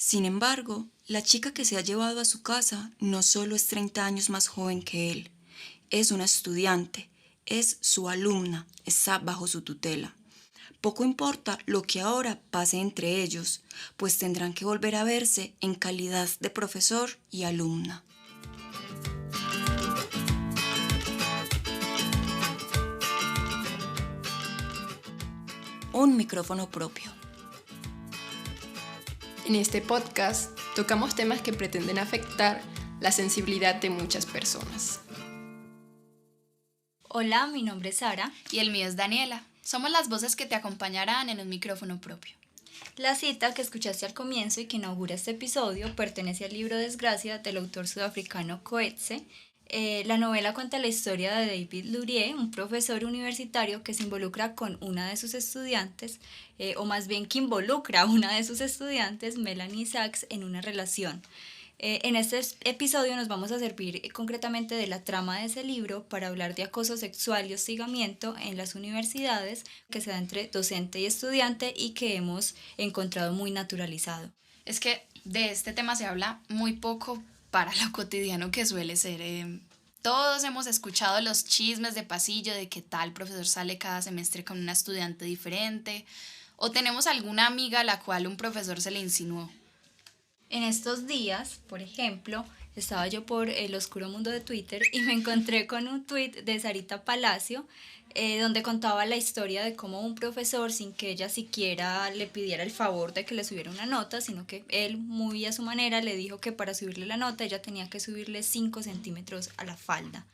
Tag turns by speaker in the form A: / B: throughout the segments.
A: Sin embargo, la chica que se ha llevado a su casa no solo es 30 años más joven que él, es una estudiante, es su alumna, está bajo su tutela. Poco importa lo que ahora pase entre ellos, pues tendrán que volver a verse en calidad de profesor y alumna. Un micrófono propio.
B: En este podcast tocamos temas que pretenden afectar la sensibilidad de muchas personas.
C: Hola, mi nombre es Sara.
D: Y el mío es Daniela. Somos las voces que te acompañarán en un micrófono propio.
C: La cita que escuchaste al comienzo y que inaugura este episodio pertenece al libro Desgracia del autor sudafricano Coetzee. La novela cuenta la historia de David Lurie, un profesor universitario que se involucra con una de sus estudiantes, o más bien que involucra a una de sus estudiantes, Melanie Sachs, en una relación. En este episodio nos vamos a servir concretamente de la trama de ese libro para hablar de acoso sexual y hostigamiento en las universidades que se da entre docente y estudiante y que hemos encontrado muy naturalizado.
D: Es que de este tema se habla muy poco para lo cotidiano que suele ser. Todos hemos escuchado los chismes de pasillo de que tal profesor sale cada semestre con una estudiante diferente, o tenemos alguna amiga a la cual un profesor se le insinuó.
C: En estos días, por ejemplo, estaba yo por el oscuro mundo de Twitter y me encontré con un tweet de Sarita Palacio, donde contaba la historia de cómo un profesor, sin que ella siquiera le pidiera el favor de que le subiera una nota, sino que él, muy a su manera, le dijo que para subirle la nota ella tenía que subirle 5 centímetros a la falda.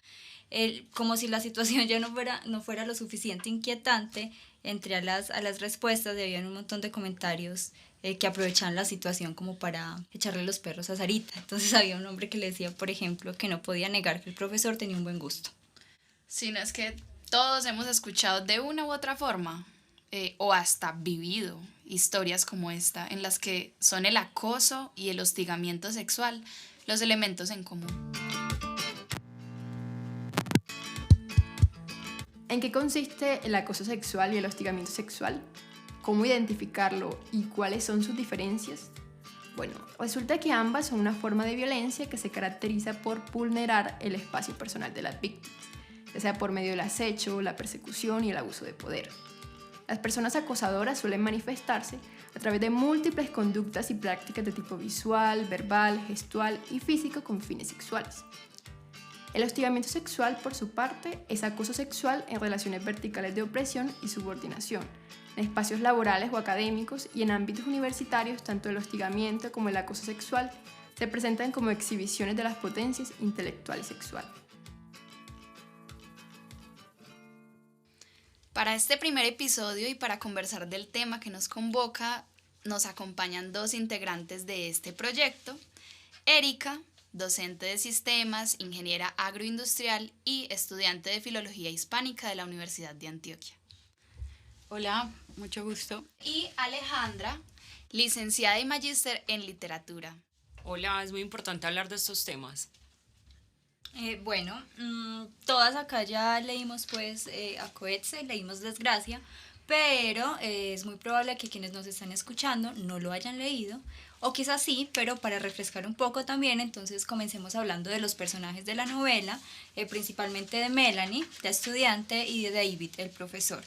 C: Él, como si la situación ya no fuera lo suficiente inquietante, entre a las respuestas había un montón de comentarios que aprovechaban la situación como para echarle los perros a Sarita. Entonces había un hombre que le decía, por ejemplo, que no podía negar que el profesor tenía un buen gusto.
D: Sí, no, es que todos hemos escuchado de una u otra forma, o hasta vivido historias como esta, en las que son el acoso y el hostigamiento sexual los elementos en común.
B: ¿En qué consiste el acoso sexual y el hostigamiento sexual? ¿Cómo identificarlo y cuáles son sus diferencias? Bueno, resulta que ambas son una forma de violencia que se caracteriza por vulnerar el espacio personal de las víctimas, ya sea por medio del acecho, la persecución y el abuso de poder. Las personas acosadoras suelen manifestarse a través de múltiples conductas y prácticas de tipo visual, verbal, gestual y físico con fines sexuales. El hostigamiento sexual, por su parte, es acoso sexual en relaciones verticales de opresión y subordinación, en espacios laborales o académicos y en ámbitos universitarios. Tanto el hostigamiento como el acoso sexual se presentan como exhibiciones de las potencias intelectual y sexual.
D: Para este primer episodio y para conversar del tema que nos convoca, nos acompañan dos integrantes de este proyecto: Erika, docente de sistemas, ingeniera agroindustrial y estudiante de filología hispánica de la Universidad de Antioquia.
E: Hola, mucho gusto.
D: Y Alejandra, licenciada y magíster en literatura.
E: Hola, es muy importante hablar de estos temas.
C: Todas acá ya leímos pues a Coetzee, leímos Desgracia, pero es muy probable que quienes nos están escuchando no lo hayan leído, o quizás sí, pero para refrescar un poco también, entonces comencemos hablando de los personajes de la novela, principalmente de Melanie, la estudiante, y de David, el profesor.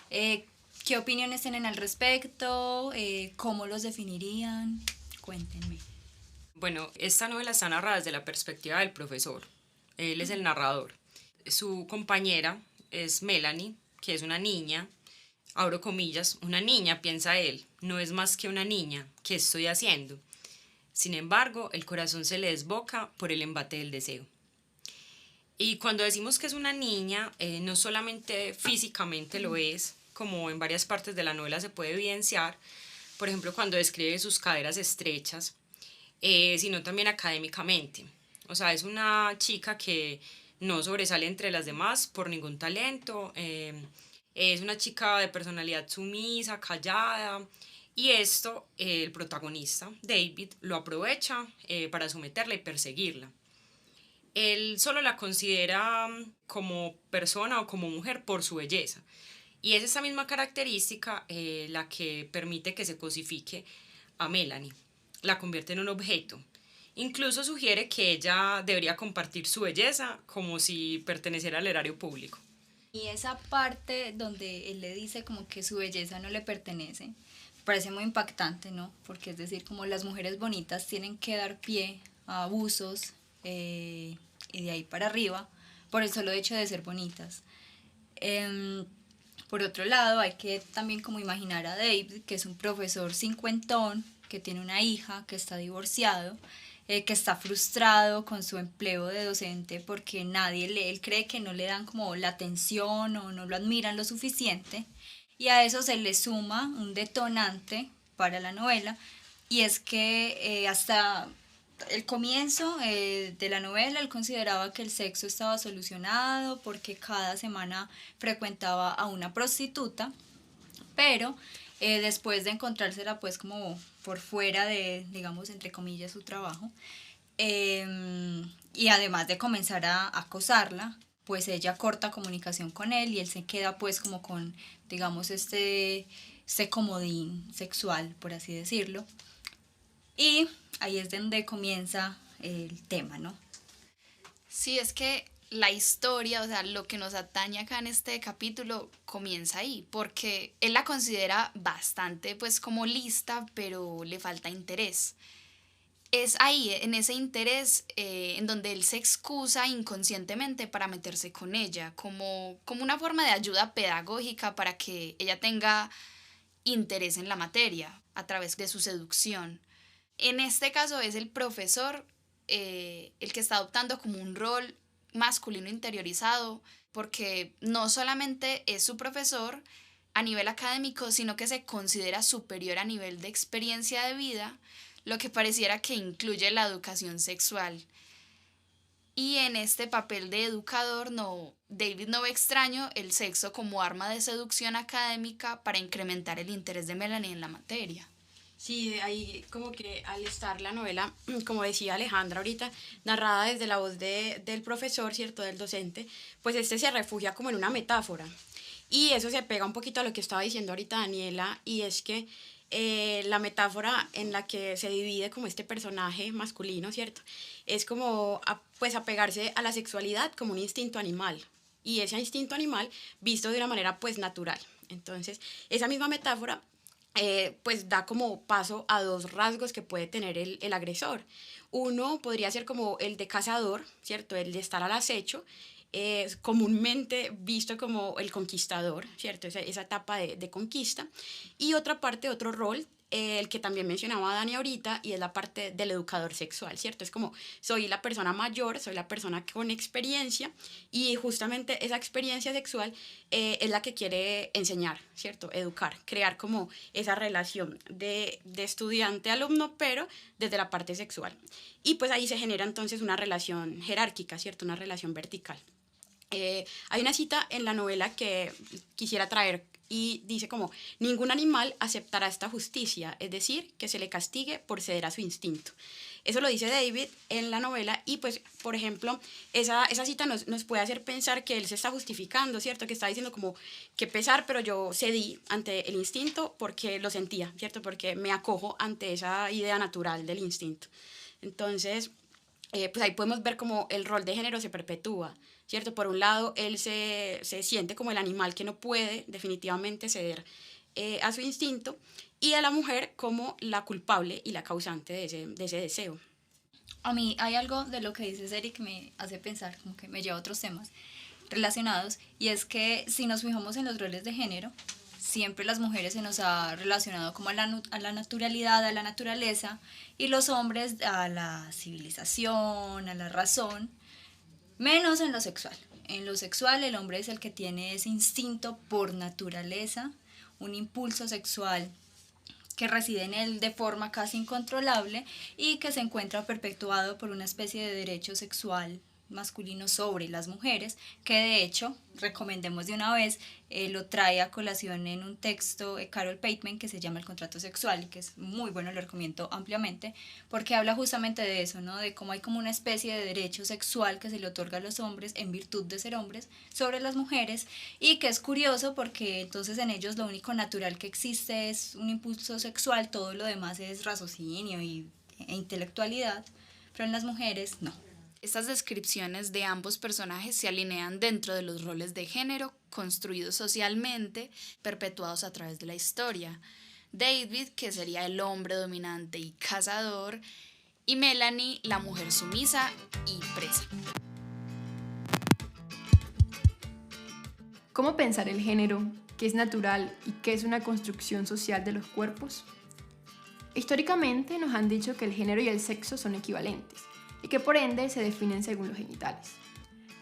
C: ¿Qué opiniones tienen al respecto? ¿Cómo los definirían? Cuéntenme.
E: Bueno, esta novela está narrada desde la perspectiva del profesor. Él es el narrador. Su compañera es Melanie, que es una niña, abro comillas, una niña, piensa él, no es más que una niña, ¿qué estoy haciendo? Sin embargo, el corazón se le desboca por el embate del deseo. Y cuando decimos que es una niña, no solamente físicamente lo es, como en varias partes de la novela se puede evidenciar, por ejemplo, cuando describe sus caderas estrechas, sino también académicamente. O sea, es una chica que no sobresale entre las demás por ningún talento, es una chica de personalidad sumisa, callada, y esto el protagonista, David, lo aprovecha para someterla y perseguirla. Él solo la considera como persona o como mujer por su belleza, y es esa misma característica la que permite que se cosifique a Melanie. la convierte en un objeto. Incluso sugiere que ella debería compartir su belleza como si perteneciera al erario público.
C: Y esa parte donde él le dice como que su belleza no le pertenece, parece muy impactante, ¿no? Porque es decir, como las mujeres bonitas tienen que dar pie a abusos y de ahí para arriba por el solo hecho de ser bonitas. Por otro lado, hay que también como imaginar a David, que es un profesor cincuentón, que tiene una hija, que está divorciado, que está frustrado con su empleo de docente porque él cree que no le dan como la atención o no lo admiran lo suficiente, y a eso se le suma un detonante para la novela, y es que hasta el comienzo de la novela él consideraba que el sexo estaba solucionado porque cada semana frecuentaba a una prostituta, pero después de encontrársela pues como por fuera de, digamos, entre comillas, su trabajo, y además de comenzar a acosarla, pues ella corta comunicación con él y él se queda pues como con, digamos, este comodín sexual, por así decirlo. Y ahí es donde comienza el tema, ¿no?
D: Sí, es que la historia, o sea, lo que nos atañe acá en este capítulo comienza ahí, porque él la considera bastante pues como lista, pero le falta interés. Es ahí, en ese interés, en donde él se excusa inconscientemente para meterse con ella, como una forma de ayuda pedagógica para que ella tenga interés en la materia a través de su seducción. En este caso es el profesor el que está adoptando como un rol masculino interiorizado, porque no solamente es su profesor a nivel académico, sino que se considera superior a nivel de experiencia de vida, lo que pareciera que incluye la educación sexual. Y en este papel de educador, David no ve extraño el sexo como arma de seducción académica para incrementar el interés de Melanie en la materia.
F: Sí, ahí como que al estar la novela, como decía Alejandra ahorita, narrada desde la voz del profesor, ¿cierto?, del docente, pues este se refugia como en una metáfora. Y eso se pega un poquito a lo que estaba diciendo ahorita Daniela, y es que la metáfora en la que se divide como este personaje masculino, ¿cierto?, es como pues apegarse a la sexualidad como un instinto animal, y ese instinto animal visto de una manera pues natural. Entonces, esa misma metáfora pues da como paso a dos rasgos que puede tener el agresor. Uno podría ser como el de cazador, ¿cierto?, el de estar al acecho, comúnmente visto como el conquistador, ¿cierto?, esa etapa de conquista. Y otra parte, otro rol, el que también mencionaba Dani ahorita, y es la parte del educador sexual, ¿cierto? Es como, soy la persona mayor, soy la persona con experiencia, y justamente esa experiencia sexual es la que quiere enseñar, ¿cierto? Educar, crear como esa relación de estudiante-alumno, pero desde la parte sexual. Y pues ahí se genera entonces una relación jerárquica, ¿cierto? Una relación vertical. Hay una cita en la novela que quisiera traer y dice como, ningún animal aceptará esta justicia, es decir, que se le castigue por ceder a su instinto. Eso lo dice David en la novela y pues, por ejemplo, esa cita nos puede hacer pensar que él se está justificando, ¿cierto? Que está diciendo como, qué pesar, pero yo cedí ante el instinto porque lo sentía, ¿cierto? Porque me acojo ante esa idea natural del instinto. Entonces, pues ahí podemos ver como el rol de género se perpetúa, ¿cierto? Por un lado, él se siente como el animal que no puede definitivamente ceder a su instinto, y a la mujer como la culpable y la causante de ese deseo.
C: A mí hay algo de lo que dices, Eric, que me hace pensar, como que me lleva a otros temas relacionados, y es que si nos fijamos en los roles de género, siempre las mujeres se nos ha relacionado como a la naturalidad, a la naturaleza, y los hombres a la civilización, a la razón, menos en lo sexual. En lo sexual el hombre es el que tiene ese instinto por naturaleza, un impulso sexual que reside en él de forma casi incontrolable y que se encuentra perpetuado por una especie de derecho sexual masculino sobre las mujeres, que de hecho, recomendemos de una vez, lo trae a colación en un texto de Carol Pateman que se llama El contrato sexual, que es muy bueno, lo recomiendo ampliamente, porque habla justamente de eso, ¿no? De cómo hay como una especie de derecho sexual que se le otorga a los hombres en virtud de ser hombres sobre las mujeres, y que es curioso porque entonces en ellos lo único natural que existe es un impulso sexual, todo lo demás es raciocinio y e intelectualidad, pero en las mujeres no.
D: Estas descripciones de ambos personajes se alinean dentro de los roles de género construidos socialmente, perpetuados a través de la historia. David, que sería el hombre dominante y cazador, y Melanie, la mujer sumisa y presa.
B: ¿Cómo pensar el género, qué es natural y qué es una construcción social de los cuerpos? Históricamente nos han dicho que el género y el sexo son equivalentes y que por ende se definen según los genitales.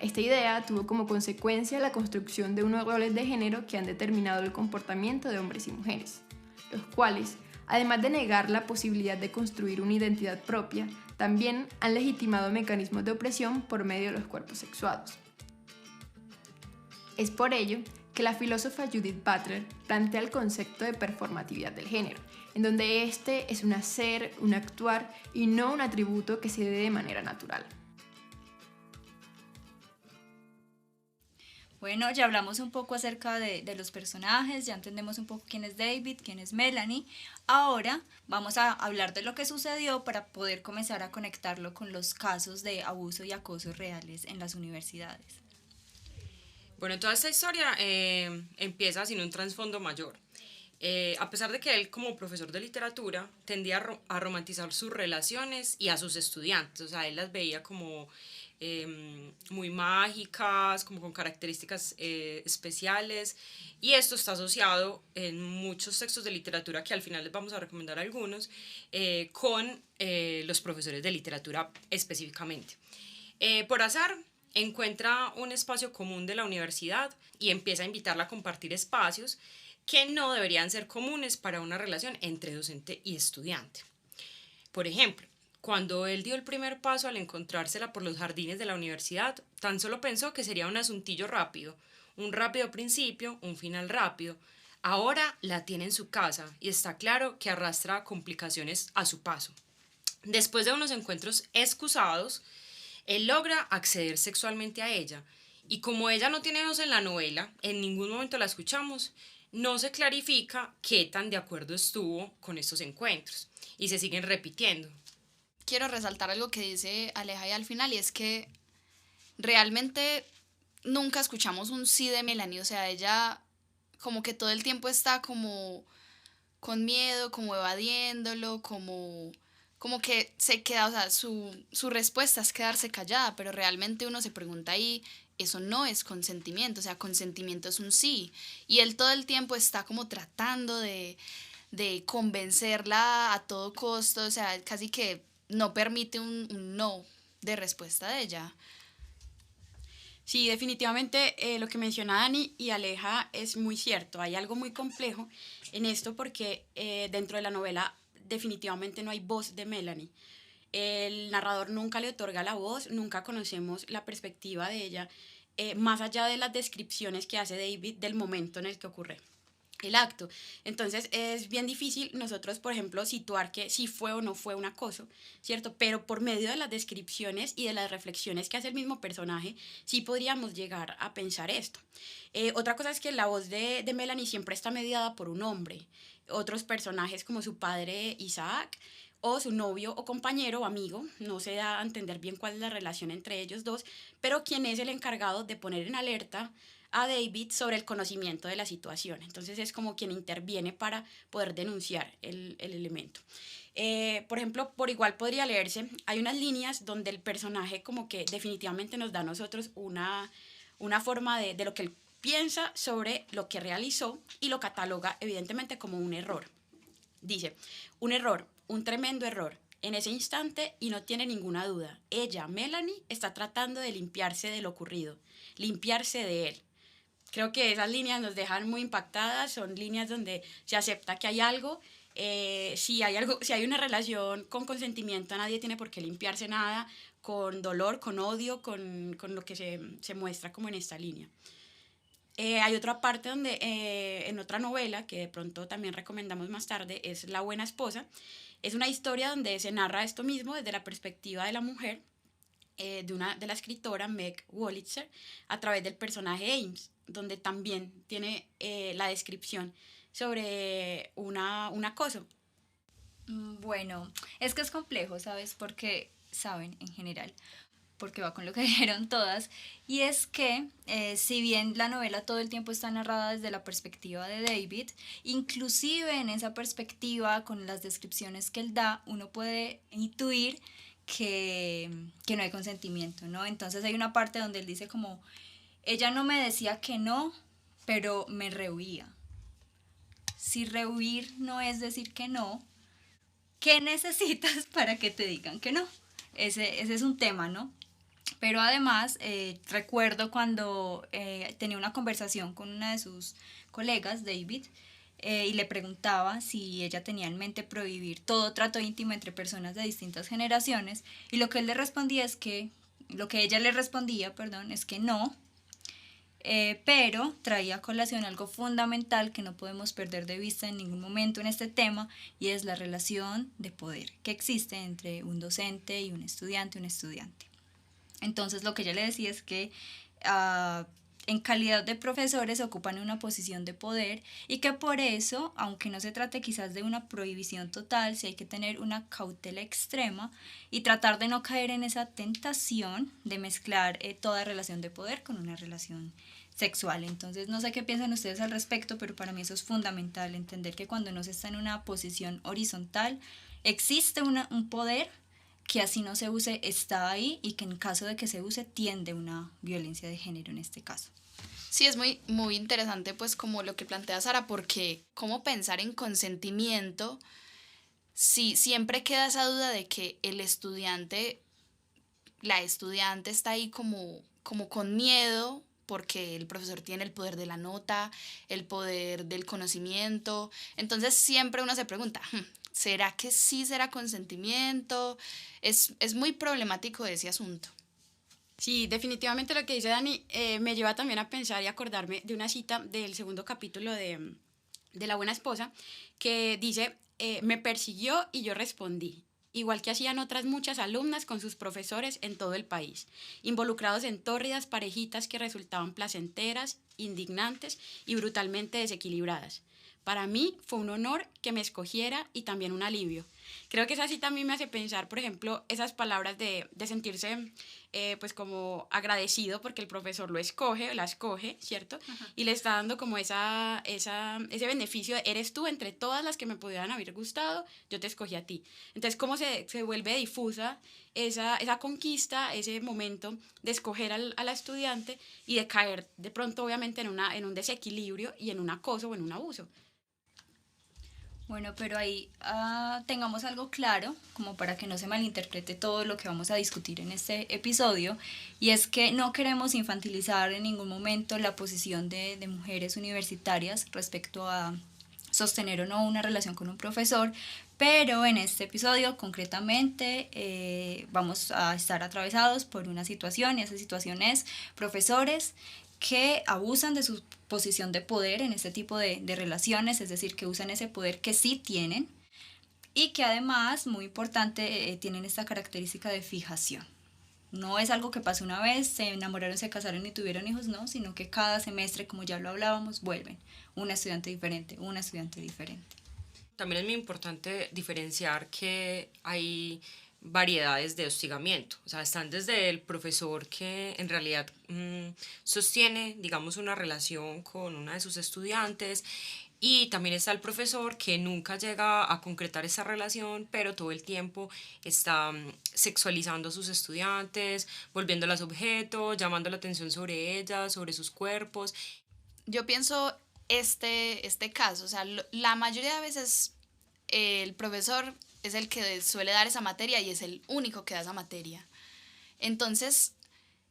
B: Esta idea tuvo como consecuencia la construcción de unos roles de género que han determinado el comportamiento de hombres y mujeres, los cuales, además de negar la posibilidad de construir una identidad propia, también han legitimado mecanismos de opresión por medio de los cuerpos sexuados. Es por ello que la filósofa Judith Butler plantea el concepto de performatividad del género, en donde este es un hacer, un actuar y no un atributo que se dé de manera natural.
C: Bueno, ya hablamos un poco acerca de los personajes, ya entendemos un poco quién es David, quién es Melanie. Ahora vamos a hablar de lo que sucedió para poder comenzar a conectarlo con los casos de abuso y acoso reales en las universidades.
E: Bueno, toda esta historia empieza sin un trasfondo mayor. A pesar de que él, como profesor de literatura, tendía a romantizar sus relaciones y a sus estudiantes, o sea, él las veía como muy mágicas, como con características especiales, y esto está asociado en muchos textos de literatura, que al final les vamos a recomendar algunos, con los profesores de literatura específicamente. Por azar, encuentra un espacio común de la universidad y empieza a invitarla a compartir espacios que no deberían ser comunes para una relación entre docente y estudiante. Por ejemplo, cuando él dio el primer paso al encontrársela por los jardines de la universidad, tan solo pensó que sería un asuntillo rápido, un rápido principio, un final rápido. Ahora la tiene en su casa y está claro que arrastra complicaciones a su paso. Después de unos encuentros excusados, él logra acceder sexualmente a ella, y como ella no tiene voz en la novela, en ningún momento la escuchamos, no se clarifica qué tan de acuerdo estuvo con estos encuentros, y se siguen repitiendo.
D: Quiero resaltar algo que dice Aleja y al final, y es que realmente nunca escuchamos un sí de Melanie, o sea, ella como que todo el tiempo está como con miedo, como evadiéndolo, como que se queda, o sea, su respuesta es quedarse callada, pero realmente uno se pregunta ahí, eso no es consentimiento, o sea, consentimiento es un sí, y él todo el tiempo está como tratando de convencerla a todo costo, o sea, casi que no permite un no de respuesta de ella.
F: Sí, definitivamente lo que menciona Dani y Aleja es muy cierto. Hay algo muy complejo en esto porque dentro de la novela definitivamente no hay voz de Melanie. El narrador nunca le otorga la voz, nunca conocemos la perspectiva de ella, más allá de las descripciones que hace David del momento en el que ocurre el acto. Entonces es bien difícil nosotros, por ejemplo, situar que si fue o no fue un acoso, ¿cierto? Pero por medio de las descripciones y de las reflexiones que hace el mismo personaje, sí podríamos llegar a pensar esto. Otra cosa es que la voz de Melanie siempre está mediada por un hombre. Otros personajes como su padre Isaac o su novio o compañero o amigo, no se da a entender bien cuál es la relación entre ellos dos, pero quien es el encargado de poner en alerta a David sobre el conocimiento de la situación. Entonces es como quien interviene para poder denunciar el elemento. Por ejemplo, por igual podría leerse, hay unas líneas donde el personaje como que definitivamente nos da a nosotros una forma de lo que él piensa sobre lo que realizó y lo cataloga evidentemente como un error. Dice, un error, un tremendo error. En ese instante, y no tiene ninguna duda, ella, Melanie, está tratando de limpiarse de lo ocurrido, limpiarse de él. Creo que esas líneas nos dejan muy impactadas, son líneas donde se acepta que hay algo, si hay una relación con consentimiento, nadie tiene por qué limpiarse nada, con dolor, con odio, con lo que se muestra como en esta línea. Hay otra parte donde, en otra novela, que de pronto también recomendamos más tarde, es La buena esposa. Es una historia donde se narra esto mismo desde la perspectiva de la mujer, de la escritora Meg Wolitzer, a través del personaje Ames, donde también tiene la descripción sobre un acoso.
C: Bueno, es que es complejo, ¿sabes? Porque, saben, en general, porque va con lo que dijeron todas, y es que si bien la novela todo el tiempo está narrada desde la perspectiva de David, inclusive en esa perspectiva, con las descripciones que él da, uno puede intuir que no hay consentimiento, ¿no? Entonces hay una parte donde él dice como, ella no me decía que no, pero me rehuía. Si rehuir no es decir que no, ¿qué necesitas para que te digan que no? Ese es un tema, ¿no? Pero además, recuerdo cuando tenía una conversación con una de sus colegas, David, y le preguntaba si ella tenía en mente prohibir todo trato íntimo entre personas de distintas generaciones, y lo que él le respondía es que, lo que ella le respondía, perdón, es que no, pero traía a colación algo fundamental que no podemos perder de vista en ningún momento en este tema, y es la relación de poder que existe entre un docente y un estudiante, Entonces lo que ella le decía es que en calidad de profesores ocupan una posición de poder, y que por eso, aunque no se trate quizás de una prohibición total, sí hay que tener una cautela extrema y tratar de no caer en esa tentación de mezclar toda relación de poder con una relación sexual. Entonces no sé qué piensan ustedes al respecto, pero para mí eso es fundamental, entender que cuando no se está en una posición horizontal existe un poder que así no se use, está ahí, y que en caso de que se use tiende una violencia de género en este caso.
D: Sí, es muy, muy interesante pues como lo que plantea Sara, porque cómo pensar en consentimiento si siempre queda esa duda de que el estudiante, la estudiante está ahí como con miedo porque el profesor tiene el poder de la nota, el poder del conocimiento. Entonces siempre uno se pregunta, ¿será que sí será consentimiento? Es muy problemático ese asunto.
F: Sí, definitivamente lo que dice Dani me lleva también a pensar y acordarme de una cita del segundo capítulo de La Buena Esposa, que dice, me persiguió y yo respondí, igual que hacían otras muchas alumnas con sus profesores en todo el país, involucrados en tórridas parejitas que resultaban placenteras, indignantes y brutalmente desequilibradas. Para mí fue un honor que me escogiera y también un alivio. Creo que esa cita a mí me hace pensar, por ejemplo, esas palabras de sentirse pues como agradecido porque el profesor lo escoge, la escoge, ¿cierto? Y le está dando como ese beneficio de, eres tú entre todas las que me pudieran haber gustado, yo te escogí a ti. Entonces, cómo se vuelve difusa esa conquista, ese momento de escoger a la estudiante y de caer de pronto, obviamente, en un desequilibrio y en un acoso o en un abuso.
C: Bueno, pero ahí tengamos algo claro, como para que no se malinterprete todo lo que vamos a discutir en este episodio, y es que no queremos infantilizar en ningún momento la posición de mujeres universitarias respecto a sostener o no una relación con un profesor, pero en este episodio concretamente vamos a estar atravesados por una situación, y esa situación es profesores que abusan de su posición de poder en este tipo de relaciones, es decir, que usan ese poder que sí tienen, y que además, muy importante, tienen esta característica de fijación. No es algo que pase una vez, se enamoraron, se casaron y tuvieron hijos, no, sino que cada semestre, como ya lo hablábamos, vuelven una estudiante diferente, una estudiante diferente.
E: También es muy importante diferenciar que hay variedades de hostigamiento. O sea, están desde el profesor que en realidad sostiene, digamos, una relación con una de sus estudiantes, y también está el profesor que nunca llega a concretar esa relación, pero todo el tiempo está sexualizando a sus estudiantes, volviéndolas objeto, llamando la atención sobre ellas, sobre sus cuerpos.
D: Yo pienso este caso, o sea, la mayoría de veces el profesor es el que suele dar esa materia y es el único que da esa materia. Entonces,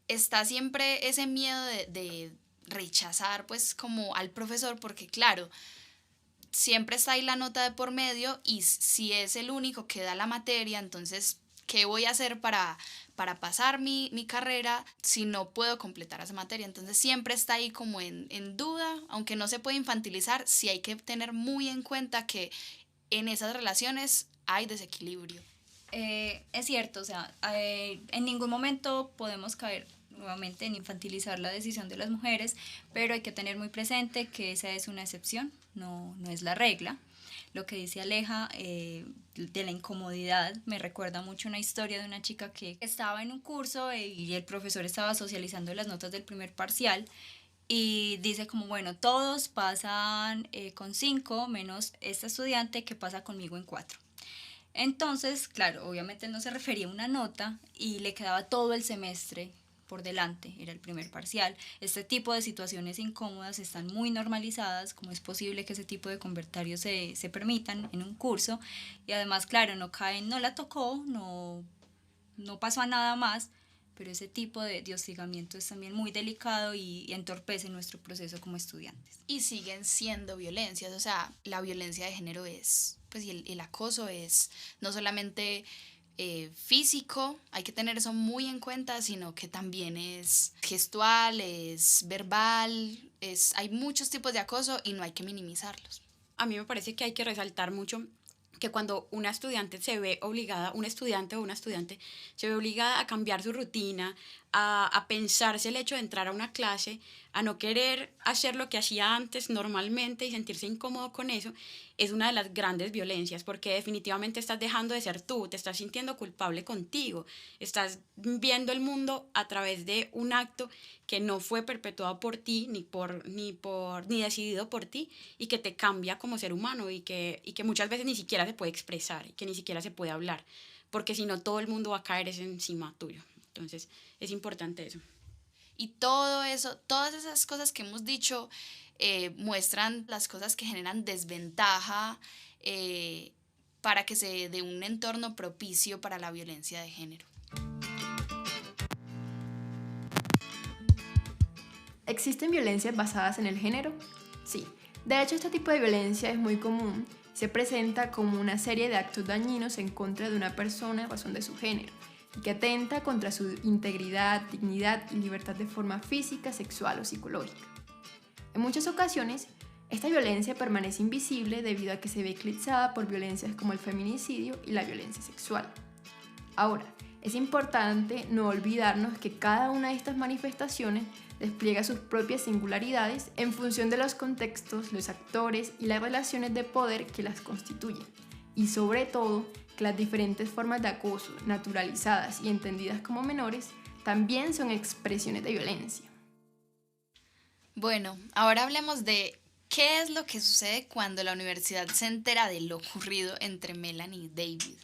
D: está siempre ese miedo de rechazar pues como al profesor, porque claro, siempre está ahí la nota de por medio, y si es el único que da la materia, entonces, ¿qué voy a hacer para pasar mi carrera si no puedo completar esa materia? Entonces siempre está ahí como en duda, aunque no se puede infantilizar, sí hay que tener muy en cuenta que en esas relaciones hay desequilibrio.
C: Es cierto, o sea, en ningún momento podemos caer nuevamente en infantilizar la decisión de las mujeres, pero hay que tener muy presente que esa es una excepción, no es la regla. lo que dice Aleja de la incomodidad me recuerda mucho una historia de una chica que estaba en un curso y el profesor estaba socializando las notas del primer parcial y dice como, bueno, todos pasan con 5 menos esta estudiante que pasa conmigo en 4. Entonces, claro, obviamente no se refería a una nota y le quedaba todo el semestre por delante, era el primer parcial. Este tipo de situaciones incómodas están muy normalizadas, como es posible que ese tipo de comentarios se permitan en un curso, y además, claro, no la tocó, no pasó a nada más, pero ese tipo de hostigamiento es también muy delicado y entorpece nuestro proceso como estudiantes.
D: Y siguen siendo violencias, o sea, la violencia de género es, pues, y el acoso es no solamente físico, hay que tener eso muy en cuenta, sino que también es gestual, es verbal, hay muchos tipos de acoso y no hay que minimizarlos.
F: A mí me parece que hay que resaltar mucho que cuando una estudiante se ve obligada, un estudiante o una estudiante se ve obligada a cambiar su rutina, a pensarse el hecho de entrar a una clase, a no querer hacer lo que hacía antes normalmente y sentirse incómodo con eso, es una de las grandes violencias, porque definitivamente estás dejando de ser tú, te estás sintiendo culpable contigo, estás viendo el mundo a través de un acto que no fue perpetuado por ti, ni decidido por ti, y que te cambia como ser humano y que muchas veces ni siquiera se puede expresar, y que ni siquiera se puede hablar, porque si no todo el mundo va a caer encima tuyo. Entonces es importante eso.
D: Y todo eso, todas esas cosas que hemos dicho muestran las cosas que generan desventaja para que se dé un entorno propicio para la violencia de género.
B: ¿Existen violencias basadas en el género? Sí. De hecho, este tipo de violencia es muy común. Se presenta como una serie de actos dañinos en contra de una persona en razón de su género y que atenta contra su integridad, dignidad y libertad de forma física, sexual o psicológica. En muchas ocasiones, esta violencia permanece invisible debido a que se ve eclipsada por violencias como el feminicidio y la violencia sexual. Ahora, es importante no olvidarnos que cada una de estas manifestaciones despliega sus propias singularidades en función de los contextos, los actores y las relaciones de poder que las constituyen, y sobre todo que las diferentes formas de acoso, naturalizadas y entendidas como menores, también son expresiones de violencia.
D: Bueno, ahora hablemos de qué es lo que sucede cuando la universidad se entera de lo ocurrido entre Melanie y David.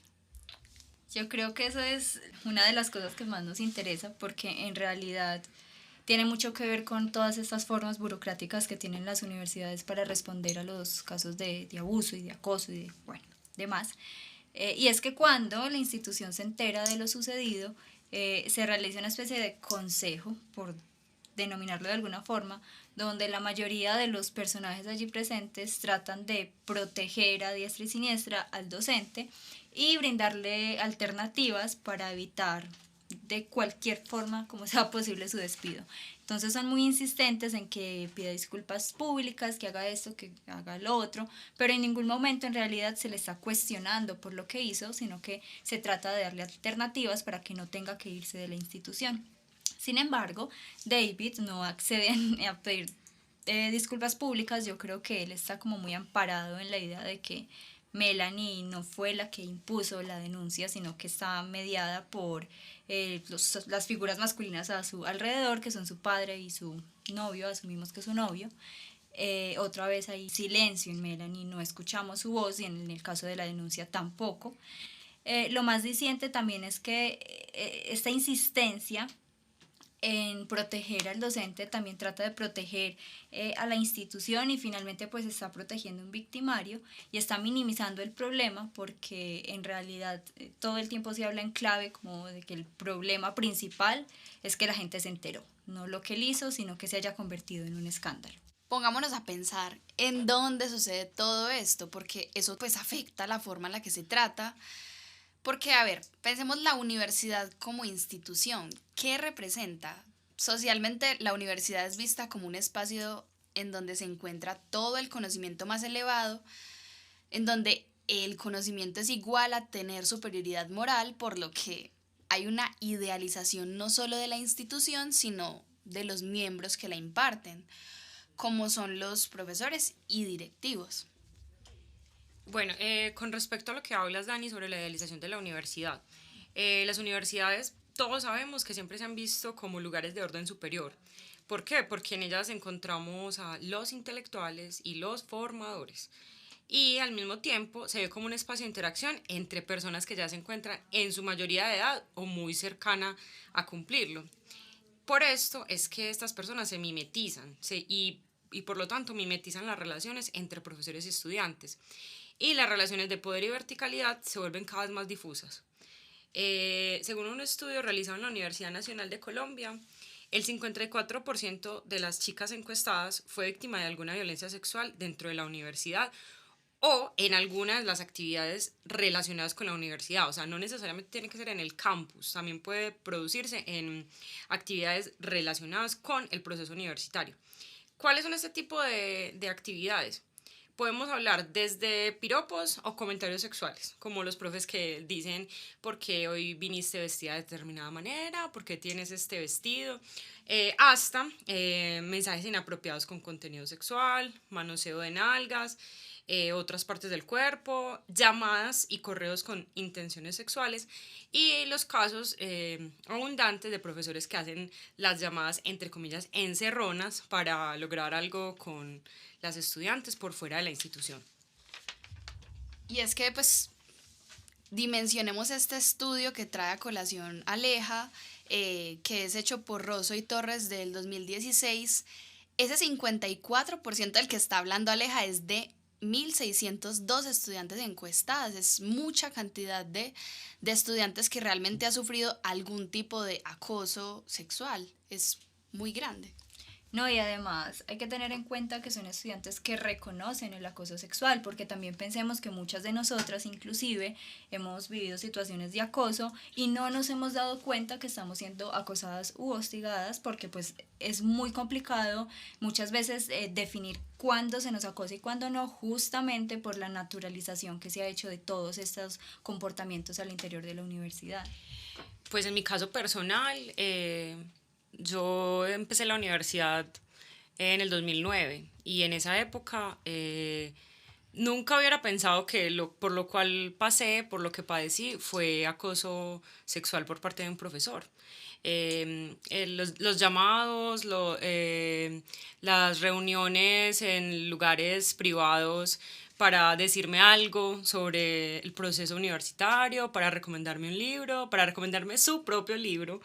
C: Yo creo que eso es una de las cosas que más nos interesa porque en realidad tiene mucho que ver con todas estas formas burocráticas que tienen las universidades para responder a los casos de abuso y de acoso y demás. Y es que cuando la institución se entera de lo sucedido, se realiza una especie de consejo, por denominarlo de alguna forma, donde la mayoría de los personajes allí presentes tratan de proteger a diestra y siniestra al docente y brindarle alternativas para evitar de cualquier forma como sea posible su despido. Entonces son muy insistentes en que pida disculpas públicas, que haga esto, que haga lo otro, pero en ningún momento en realidad se le está cuestionando por lo que hizo, sino que se trata de darle alternativas para que no tenga que irse de la institución. Sin embargo, David no accede a pedir disculpas públicas. Yo creo que él está como muy amparado en la idea de que Melanie no fue la que impuso la denuncia, sino que está mediada por las figuras masculinas a su alrededor, que son su padre y su novio, asumimos que es su novio. Otra vez hay silencio en Melanie, no escuchamos su voz y en el caso de la denuncia tampoco. Lo más diciente también es que esta insistencia en proteger al docente también trata de proteger a la institución y finalmente pues está protegiendo un victimario y está minimizando el problema porque en realidad todo el tiempo se habla en clave como de que el problema principal es que la gente se enteró, no lo que él hizo, sino que se haya convertido en un escándalo.
D: Pongámonos a pensar en dónde sucede todo esto, porque eso pues afecta la forma en la que se trata. Porque, a ver, pensemos la universidad como institución. ¿Qué representa? Socialmente, la universidad es vista como un espacio en donde se encuentra todo el conocimiento más elevado, en donde el conocimiento es igual a tener superioridad moral, por lo que hay una idealización no solo de la institución, sino de los miembros que la imparten, como son los profesores y directivos.
E: Bueno, con respecto a lo que hablas, Dani, sobre la idealización de la universidad, las universidades, todos sabemos que siempre se han visto como lugares de orden superior. ¿Por qué? Porque en ellas encontramos a los intelectuales y los formadores. Y al mismo tiempo se ve como un espacio de interacción entre personas que ya se encuentran en su mayoría de edad o muy cercana a cumplirlo. Por esto es que estas personas se mimetizan y por lo tanto mimetizan las relaciones entre profesores y estudiantes. Y las relaciones de poder y verticalidad se vuelven cada vez más difusas. Según un estudio realizado en la Universidad Nacional de Colombia, el 54% de las chicas encuestadas fue víctima de alguna violencia sexual dentro de la universidad o en algunas de las actividades relacionadas con la universidad. O sea, no necesariamente tiene que ser en el campus, también puede producirse en actividades relacionadas con el proceso universitario. ¿Cuáles son este tipo de actividades? Podemos hablar desde piropos o comentarios sexuales, como los profes que dicen por qué hoy viniste vestida de determinada manera, por qué tienes este vestido, hasta mensajes inapropiados con contenido sexual, manoseo de nalgas, otras partes del cuerpo, llamadas y correos con intenciones sexuales y los casos abundantes de profesores que hacen las llamadas entre comillas encerronas para lograr algo con las estudiantes por fuera de la institución.
D: Y es que pues dimensionemos este estudio que trae a colación Aleja, que es hecho por Rosso y Torres del 2016. Ese 54% del que está hablando Aleja es de 1.602 estudiantes encuestadas. Es mucha cantidad de estudiantes que realmente ha sufrido algún tipo de acoso sexual. Es muy grande.
C: No, y además hay que tener en cuenta que son estudiantes que reconocen el acoso sexual, porque también pensemos que muchas de nosotras inclusive hemos vivido situaciones de acoso y no nos hemos dado cuenta que estamos siendo acosadas u hostigadas, porque pues es muy complicado muchas veces definir cuándo se nos acosa y cuándo no, justamente por la naturalización que se ha hecho de todos estos comportamientos al interior de la universidad.
E: Pues en mi caso personal, yo empecé la universidad en el 2009 y en esa época nunca hubiera pensado que por lo cual pasé, por lo que padecí, fue acoso sexual por parte de un profesor. Los llamados, las reuniones en lugares privados para decirme algo sobre el proceso universitario, para recomendarme un libro, para recomendarme su propio libro.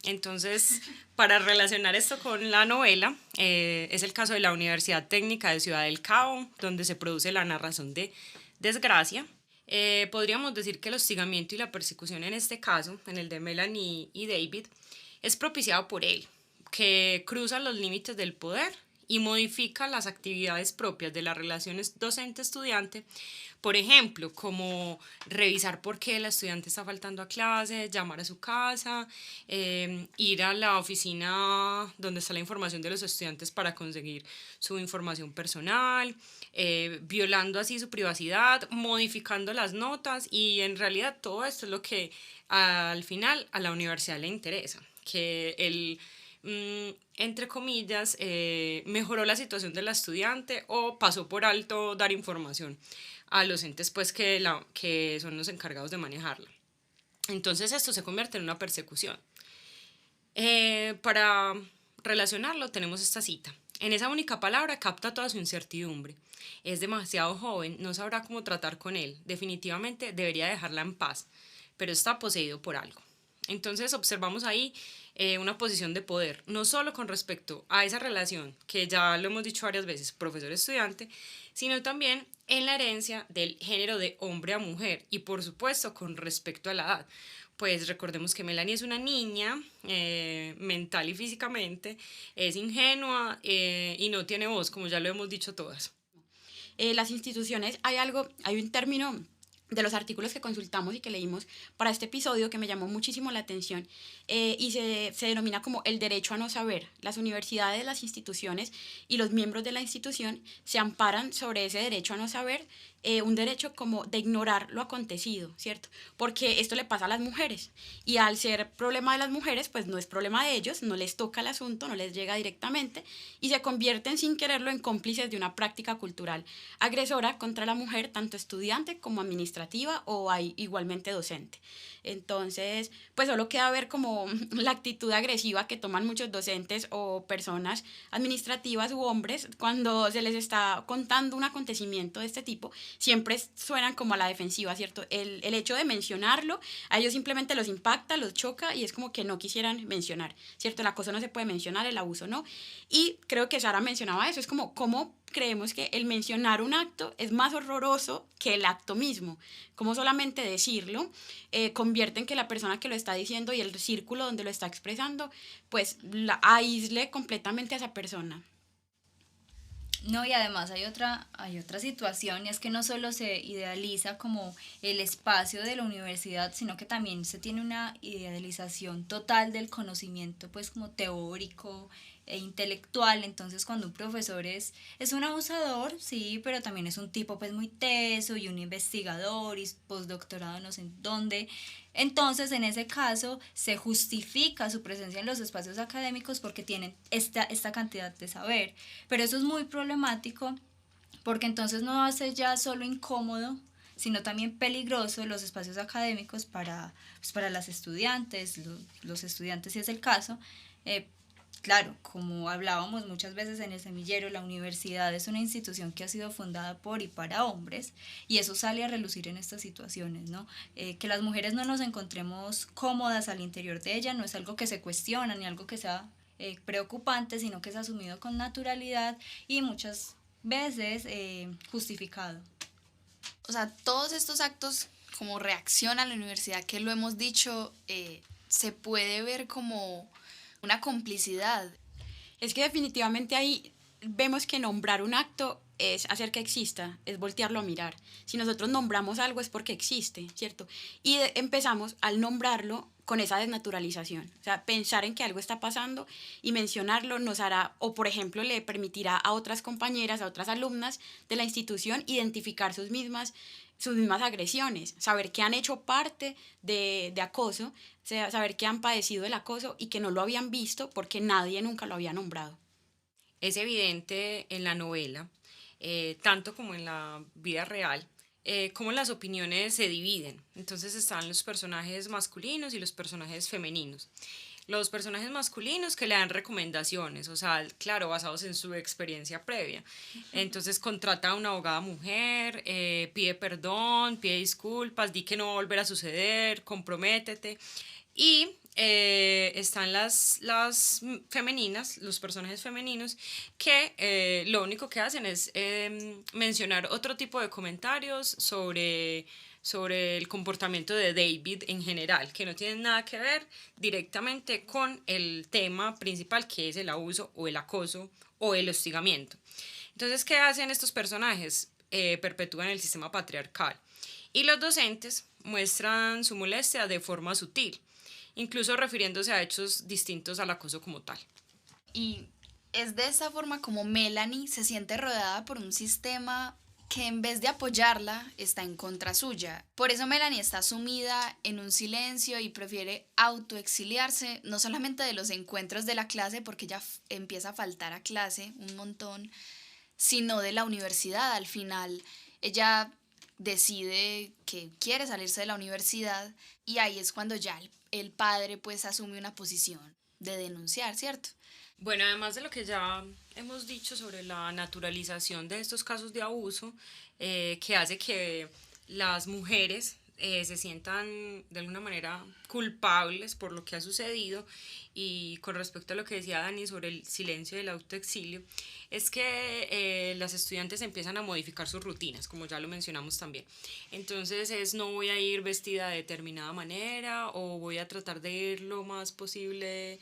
E: Entonces, para relacionar esto con la novela, es el caso de la Universidad Técnica de Ciudad del Cabo, donde se produce la narración de Desgracia. Podríamos decir que el hostigamiento y la persecución en este caso, en el de Melanie y David, es propiciado por él, que cruza los límites del poder y modifica las actividades propias de las relaciones docente-estudiante, por ejemplo, como revisar por qué el estudiante está faltando a clase, llamar a su casa, ir a la oficina donde está la información de los estudiantes para conseguir su información personal, violando así su privacidad, modificando las notas, y en realidad todo esto es lo que al final a la universidad le interesa, que el entre comillas, mejoró la situación de la estudiante o pasó por alto dar información a los entes pues, que son los encargados de manejarla. Entonces esto se convierte en una persecución. Para relacionarlo tenemos esta cita. En esa única palabra capta toda su incertidumbre. Es demasiado joven, no sabrá cómo tratar con él. Definitivamente debería dejarla en paz, pero está poseído por algo. Entonces observamos ahí una posición de poder, no solo con respecto a esa relación, que ya lo hemos dicho varias veces, profesor-estudiante, sino también en la herencia del género de hombre a mujer y por supuesto con respecto a la edad. Pues recordemos que Melanie es una niña, mental y físicamente, es ingenua y no tiene voz, como ya lo hemos dicho todas.
F: Las instituciones, hay un término de los artículos que consultamos y que leímos para este episodio que me llamó muchísimo la atención y se denomina como el derecho a no saber. Las universidades, las instituciones y los miembros de la institución se amparan sobre ese derecho a no saber, un derecho como de ignorar lo acontecido, ¿cierto? Porque esto le pasa a las mujeres y al ser problema de las mujeres, pues no es problema de ellos, no les toca el asunto, no les llega directamente y se convierten sin quererlo en cómplices de una práctica cultural agresora contra la mujer, tanto estudiante como administrativa o hay igualmente docente. Entonces, pues solo queda ver como la actitud agresiva que toman muchos docentes o personas administrativas u hombres cuando se les está contando un acontecimiento de este tipo, siempre suenan como a la defensiva, ¿cierto? El hecho de mencionarlo, a ellos simplemente los impacta, los choca y es como que no quisieran mencionar, ¿cierto? El acoso no se puede mencionar, el abuso no. Y creo que Sara mencionaba eso, es como cómo creemos que el mencionar un acto es más horroroso que el acto mismo, como solamente decirlo convierte en que la persona que lo está diciendo y el círculo donde lo está expresando, pues la aísle completamente a esa persona.
C: No, y además hay otra situación, y es que no solo se idealiza como el espacio de la universidad, sino que también se tiene una idealización total del conocimiento, pues como teórico e intelectual. Entonces cuando un profesor es un abusador, sí, pero también es un tipo pues muy teso y un investigador y postdoctorado no sé en dónde. Entonces, en ese caso, se justifica su presencia en los espacios académicos porque tienen esta cantidad de saber. Pero eso es muy problemático porque entonces no hace ya solo incómodo, sino también peligroso los espacios académicos para las estudiantes, los estudiantes si es el caso. Claro, como hablábamos muchas veces en el semillero, la universidad es una institución que ha sido fundada por y para hombres y eso sale a relucir en estas situaciones, ¿no? Que las mujeres no nos encontremos cómodas al interior de ella no es algo que se cuestiona ni algo que sea preocupante, sino que es asumido con naturalidad y muchas veces justificado.
D: O sea, todos estos actos como reacción a la universidad, que lo hemos dicho, se puede ver como una complicidad.
F: Es que definitivamente ahí vemos que nombrar un acto es hacer que exista, es voltearlo a mirar. Si nosotros nombramos algo es porque existe, ¿cierto? Y empezamos al nombrarlo con esa desnaturalización. O sea, pensar en que algo está pasando y mencionarlo nos hará, o por ejemplo, le permitirá a otras compañeras, a otras alumnas de la institución identificar sus mismas agresiones, saber que han hecho parte de acoso, saber que han padecido el acoso y que no lo habían visto porque nadie nunca lo había nombrado.
E: Es evidente en la novela, tanto como en la vida real, cómo las opiniones se dividen. Entonces están los personajes masculinos y los personajes femeninos. Los personajes masculinos que le dan recomendaciones, o sea, claro, basados en su experiencia previa. Entonces contrata a una abogada mujer, pide perdón, pide disculpas, di que no va a volver a suceder, comprométete. Y están las femeninas, los personajes femeninos, que lo único que hacen es mencionar otro tipo de comentarios sobre el comportamiento de David en general, que no tienen nada que ver directamente con el tema principal, que es el abuso o el acoso o el hostigamiento. Entonces, ¿qué hacen estos personajes? Perpetúan el sistema patriarcal. Y los docentes muestran su molestia de forma sutil, incluso refiriéndose a hechos distintos al acoso como tal.
D: Y es de esta forma como Melanie se siente rodeada por un sistema que en vez de apoyarla está en contra suya. Por eso Melanie está sumida en un silencio y prefiere autoexiliarse, no solamente de los encuentros de la clase, porque ella empieza a faltar a clase un montón, sino de la universidad. Al final ella decide que quiere salirse de la universidad y ahí es cuando ya el padre pues asume una posición de denunciar, ¿cierto?
E: Bueno, además de lo que ya hemos dicho sobre la naturalización de estos casos de abuso, que hace que las mujeres se sientan de alguna manera culpables por lo que ha sucedido y con respecto a lo que decía Dani sobre el silencio del autoexilio, es que las estudiantes empiezan a modificar sus rutinas, como ya lo mencionamos también. Entonces no voy a ir vestida de determinada manera o voy a tratar de ir lo más posible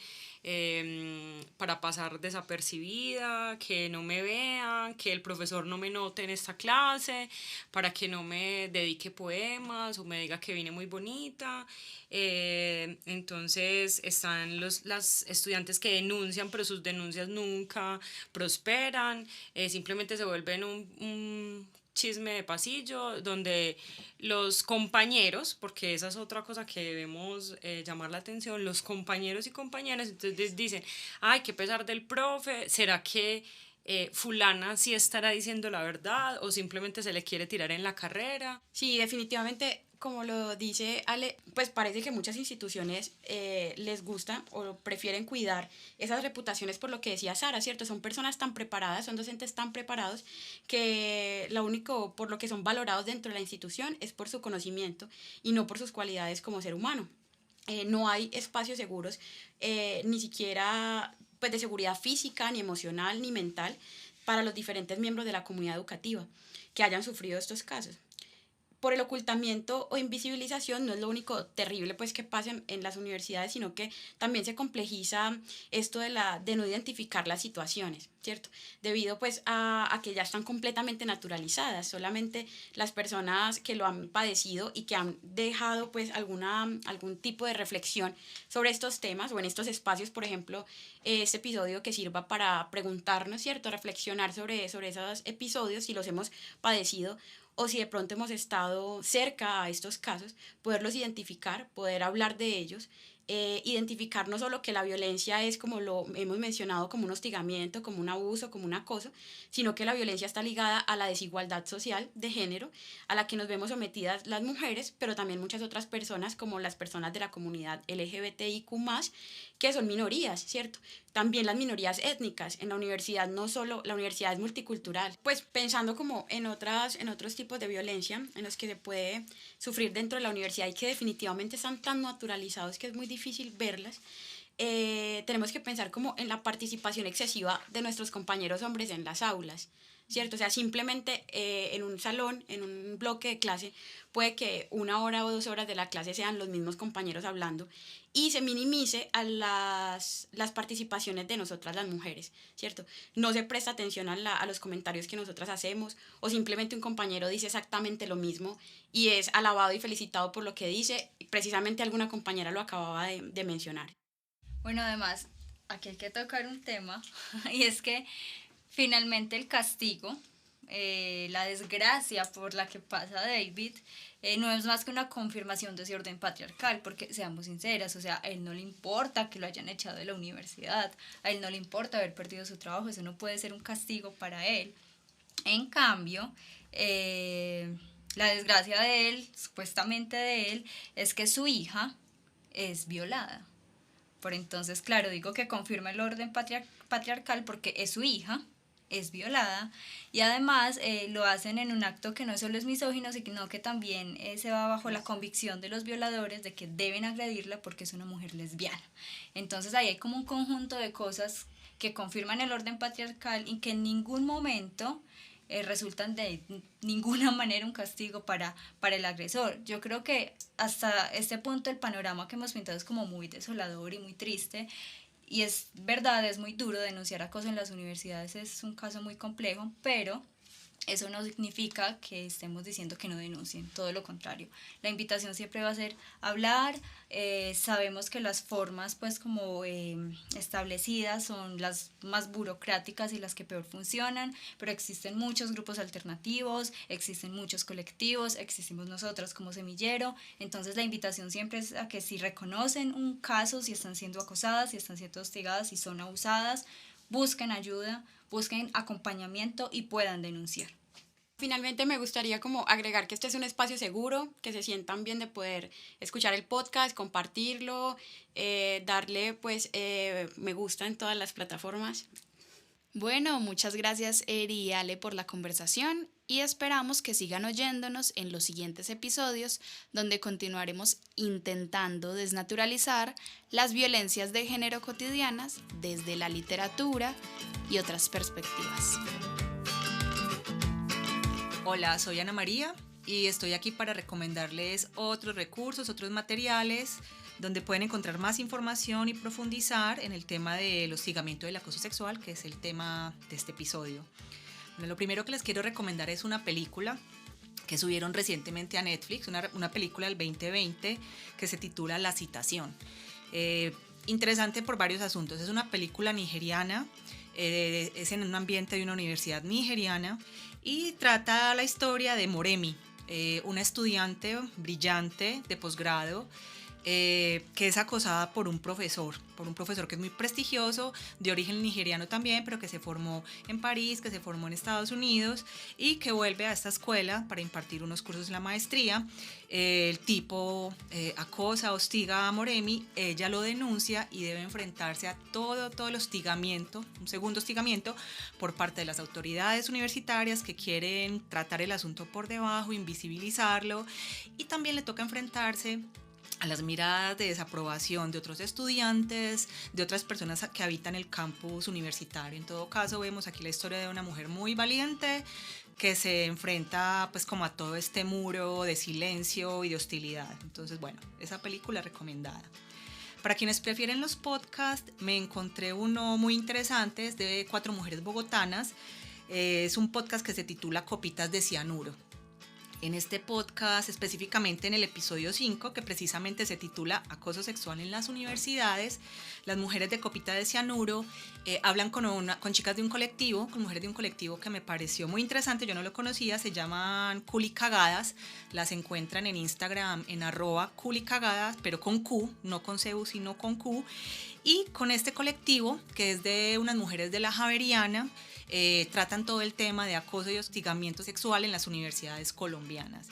E: para pasar desapercibida, que no me vean, que el profesor no me note en esta clase, para que no me dedique poemas o me diga que vine muy bonita. Entonces están las estudiantes que denuncian, pero sus denuncias nunca prosperan, simplemente se vuelven un chisme de pasillo donde los compañeros, porque esa es otra cosa que debemos llamar la atención, los compañeros y compañeras entonces dicen, ay, qué pesar del profe, ¿será que fulana sí estará diciendo la verdad o simplemente se le quiere tirar en la carrera?
F: Sí, definitivamente, como lo dice Ale, pues parece que muchas instituciones les gusta o prefieren cuidar esas reputaciones por lo que decía Sara, ¿cierto? Son personas tan preparadas, son docentes tan preparados que lo único por lo que son valorados dentro de la institución es por su conocimiento y no por sus cualidades como ser humano. No hay espacios seguros, ni siquiera pues, de seguridad física, ni emocional, ni mental para los diferentes miembros de la comunidad educativa que hayan sufrido estos casos. Por el ocultamiento o invisibilización no es lo único terrible pues que pasa en las universidades, sino que también se complejiza esto de no identificar las situaciones, ¿cierto? Debido pues a que ya están completamente naturalizadas, solamente las personas que lo han padecido y que han dejado pues algún tipo de reflexión sobre estos temas o en estos espacios, por ejemplo, este episodio que sirva para preguntarnos, ¿cierto? Reflexionar sobre esos episodios si los hemos padecido o si de pronto hemos estado cerca a estos casos, poderlos identificar, poder hablar de ellos, identificar no solo que la violencia es, como lo hemos mencionado, como un hostigamiento, como un abuso, como un acoso, sino que la violencia está ligada a la desigualdad social de género, a la que nos vemos sometidas las mujeres, pero también muchas otras personas, como las personas de la comunidad LGBTIQ+, que son minorías, ¿cierto? También las minorías étnicas. En la universidad no solo, la universidad es multicultural. Pues pensando como en otros tipos de violencia en los que se puede sufrir dentro de la universidad y que definitivamente están tan naturalizados que es muy difícil verlas, tenemos que pensar como en la participación excesiva de nuestros compañeros hombres en las aulas, ¿cierto? O sea, simplemente en un salón, en un bloque de clase, puede que 1 hora o 2 horas de la clase sean los mismos compañeros hablando y se minimice a las participaciones de nosotras las mujeres, ¿cierto? No se presta atención a los comentarios que nosotras hacemos o simplemente un compañero dice exactamente lo mismo y es alabado y felicitado por lo que dice. Precisamente alguna compañera lo acababa de mencionar.
C: Bueno, además, aquí hay que tocar un tema y es que finalmente el castigo, la desgracia por la que pasa David, no es más que una confirmación de ese orden patriarcal, porque seamos sinceras, o sea, a él no le importa que lo hayan echado de la universidad, a él no le importa haber perdido su trabajo, eso no puede ser un castigo para él. En cambio, la desgracia de él, supuestamente de él, es que su hija es violada. Por entonces, claro, digo que confirma el orden patriarcal porque es su hija, es violada y además lo hacen en un acto que no solo es misógino, sino que también se va bajo la convicción de los violadores de que deben agredirla porque es una mujer lesbiana. Entonces ahí hay como un conjunto de cosas que confirman el orden patriarcal y que en ningún momento resultan de ninguna manera un castigo para el agresor. Yo creo que hasta este punto el panorama que hemos pintado es como muy desolador y muy triste y es verdad, es muy duro denunciar acoso en las universidades, es un caso muy complejo, pero eso no significa que estemos diciendo que no denuncien, todo lo contrario. La invitación siempre va a ser hablar, sabemos que las formas pues como establecidas son las más burocráticas y las que peor funcionan, pero existen muchos grupos alternativos, existen muchos colectivos, existimos nosotras como semillero, entonces la invitación siempre es a que si reconocen un caso, si están siendo acosadas, si están siendo hostigadas, si son abusadas, busquen ayuda, busquen acompañamiento y puedan denunciar.
F: Finalmente me gustaría como agregar que este es un espacio seguro, que se sientan bien de poder escuchar el podcast, compartirlo, darle pues me gusta en todas las plataformas.
D: Bueno, muchas gracias Eri y Ale por la conversación y esperamos que sigan oyéndonos en los siguientes episodios donde continuaremos intentando desnaturalizar las violencias de género cotidianas desde la literatura y otras perspectivas.
G: Hola, soy Ana María y estoy aquí para recomendarles otros recursos, otros materiales donde pueden encontrar más información y profundizar en el tema del hostigamiento y el acoso sexual, que es el tema de este episodio. Bueno, lo primero que les quiero recomendar es una película que subieron recientemente a Netflix, una película del 2020 que se titula La Citación. Interesante por varios asuntos. Es una película nigeriana, es en un ambiente de una universidad nigeriana y trata la historia de Moremi, una estudiante brillante de posgrado que es acosada por un profesor que es muy prestigioso, de origen nigeriano también, pero que se formó en París, que se formó en Estados Unidos y que vuelve a esta escuela para impartir unos cursos de la maestría. El tipo acosa, hostiga a Moremi, ella lo denuncia y debe enfrentarse a todo el hostigamiento, un segundo hostigamiento por parte de las autoridades universitarias que quieren tratar el asunto por debajo, invisibilizarlo, y también le toca enfrentarse a las miradas de desaprobación de otros estudiantes, de otras personas que habitan el campus universitario. En todo caso, vemos aquí la historia de una mujer muy valiente que se enfrenta pues como a todo este muro de silencio y de hostilidad. Entonces, bueno, esa película recomendada. Para quienes prefieren los podcasts, me encontré uno muy interesante, es de 4 mujeres bogotanas. Es un podcast que se titula Copitas de Cianuro. En este podcast, específicamente en el episodio 5, que precisamente se titula Acoso sexual en las universidades, las mujeres de Copita de Cianuro hablan con chicas de un colectivo, con mujeres de un colectivo que me pareció muy interesante, yo no lo conocía, se llaman Culicagadas, las encuentran en Instagram en @culicagadas, pero con Q, no con CU, sino con Q, y con este colectivo, que es de unas mujeres de la Javeriana, tratan todo el tema de acoso y hostigamiento sexual en las universidades colombianas.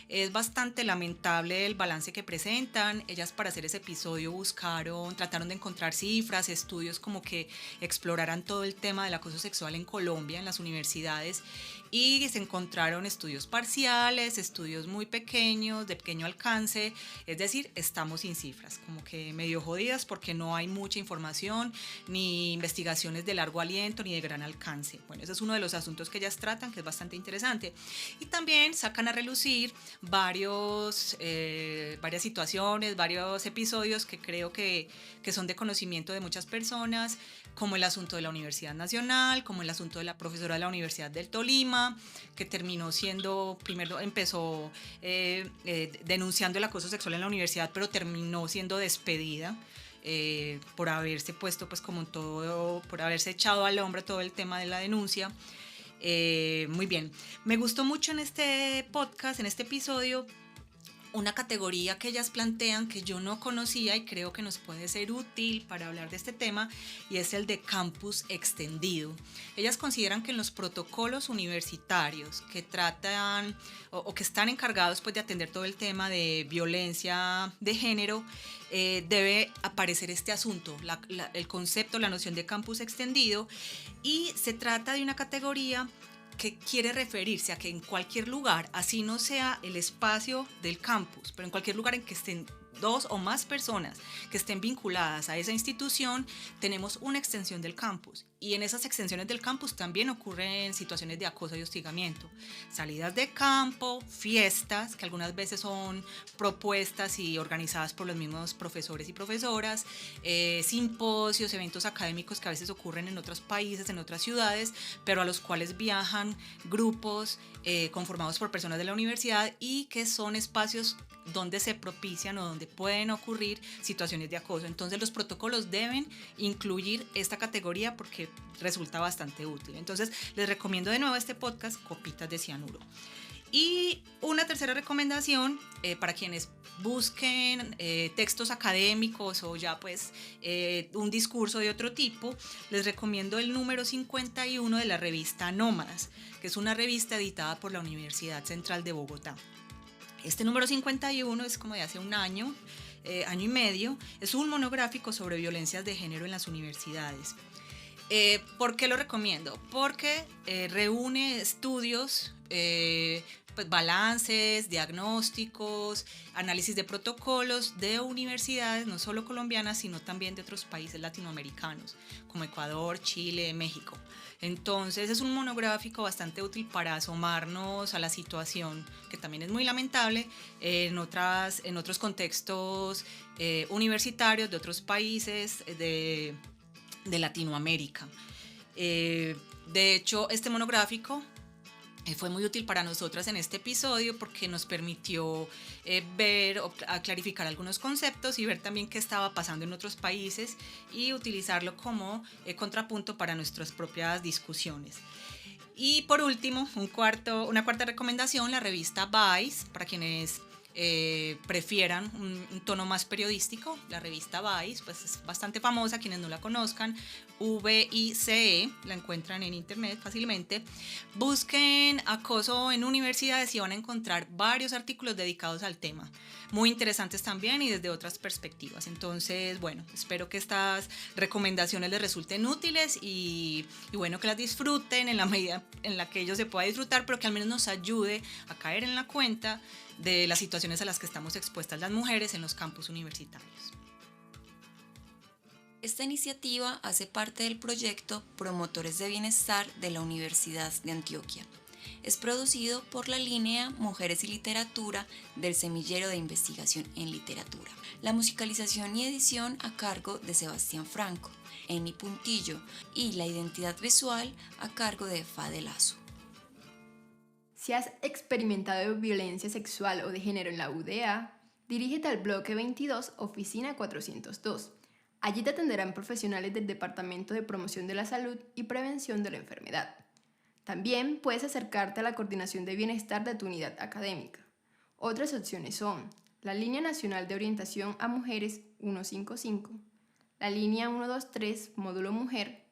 G: Es bastante lamentable el balance que presentan. Ellas, para hacer ese episodio, trataron de encontrar cifras, estudios como que exploraran todo el tema del acoso sexual en Colombia, en las universidades, y se encontraron estudios parciales, estudios muy pequeños, de pequeño alcance, es decir, estamos sin cifras, como que medio jodidas porque no hay mucha información, ni investigaciones de largo aliento, ni de gran alcance. Bueno, ese es uno de los asuntos que ellas tratan, que es bastante interesante. Y también sacan a relucir varias situaciones, varios episodios que creo que son de conocimiento de muchas personas, como el asunto de la Universidad Nacional, como el asunto de la profesora de la Universidad del Tolima, que primero empezó denunciando el acoso sexual en la universidad, pero terminó siendo despedida por haberse puesto pues como por haberse echado al hombro todo el tema de la denuncia. Muy bien, me gustó mucho en este podcast, en este episodio, una categoría que ellas plantean que yo no conocía y creo que nos puede ser útil para hablar de este tema, y es el de campus extendido. Ellas consideran que en los protocolos universitarios que tratan o que están encargados pues de atender todo el tema de violencia de género, debe aparecer este asunto, el concepto, la noción de campus extendido, y se trata de una categoría que quiere referirse a que en cualquier lugar, así no sea el espacio del campus, pero en cualquier lugar en que estén 2 o más personas que estén vinculadas a esa institución, tenemos una extensión del campus. Y en esas extensiones del campus también ocurren situaciones de acoso y hostigamiento. Salidas de campo, fiestas, que algunas veces son propuestas y organizadas por los mismos profesores y profesoras, simposios, eventos académicos que a veces ocurren en otros países, en otras ciudades, pero a los cuales viajan grupos conformados por personas de la universidad y que son espacios donde se propician o donde pueden ocurrir situaciones de acoso. Entonces los protocolos deben incluir esta categoría porque resulta bastante útil. Entonces les recomiendo de nuevo este podcast, Copitas de Cianuro. Y una tercera recomendación para quienes busquen textos académicos o ya pues un discurso de otro tipo, les recomiendo el número 51 de la revista Nómadas, que es una revista editada por la Universidad Central de Bogotá. Este número 51 es como de hace un año y medio, es un monográfico sobre violencias de género en las universidades. ¿Por qué lo recomiendo? Porque reúne estudios, pues balances, diagnósticos, análisis de protocolos de universidades, no solo colombianas, sino también de otros países latinoamericanos, como Ecuador, Chile, México. Entonces es un monográfico bastante útil para asomarnos a la situación, que también es muy lamentable, en otros contextos universitarios de otros países de Latinoamérica. De hecho, este monográfico fue muy útil para nosotras en este episodio porque nos permitió clarificar algunos conceptos y ver también qué estaba pasando en otros países y utilizarlo como contrapunto para nuestras propias discusiones. Y por último, una cuarta recomendación, la revista Vice, para quienes prefieran un tono más periodístico. La revista Vice pues es bastante famosa, quienes no la conozcan, VICE, la encuentran en internet fácilmente. Busquen acoso en universidades y van a encontrar varios artículos dedicados al tema, muy interesantes también y desde otras perspectivas. Entonces, bueno, espero que estas recomendaciones les resulten útiles y bueno, que las disfruten en la medida en la que ellos se pueda disfrutar, pero que al menos nos ayude a caer en la cuenta de las situaciones a las que estamos expuestas las mujeres en los campus universitarios.
A: Esta iniciativa hace parte del proyecto Promotores de Bienestar de la Universidad de Antioquia. Es producido por la línea Mujeres y Literatura del Semillero de Investigación en Literatura. La musicalización y edición a cargo de Sebastián Franco, Emi Puntillo, y la identidad visual a cargo de Fade Lazo.
B: Si has experimentado violencia sexual o de género en la UDA, dirígete al bloque 22, oficina 402. Allí te atenderán profesionales del Departamento de Promoción de la Salud y Prevención de la Enfermedad. También puedes acercarte a la Coordinación de Bienestar de tu unidad académica. Otras opciones son la Línea Nacional de Orientación a Mujeres 155, la Línea 123, Módulo Mujer,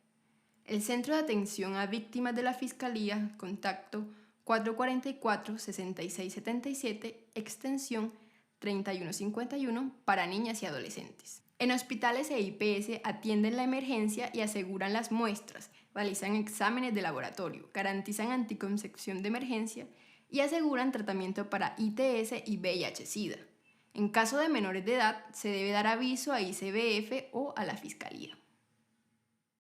B: el Centro de Atención a Víctimas de la Fiscalía, contacto 444-6677, extensión 3151 para niñas y adolescentes. En hospitales e IPS atienden la emergencia y aseguran las muestras, realizan exámenes de laboratorio, garantizan anticoncepción de emergencia y aseguran tratamiento para ITS y VIH-Sida. En caso de menores de edad, se debe dar aviso a ICBF o a la Fiscalía.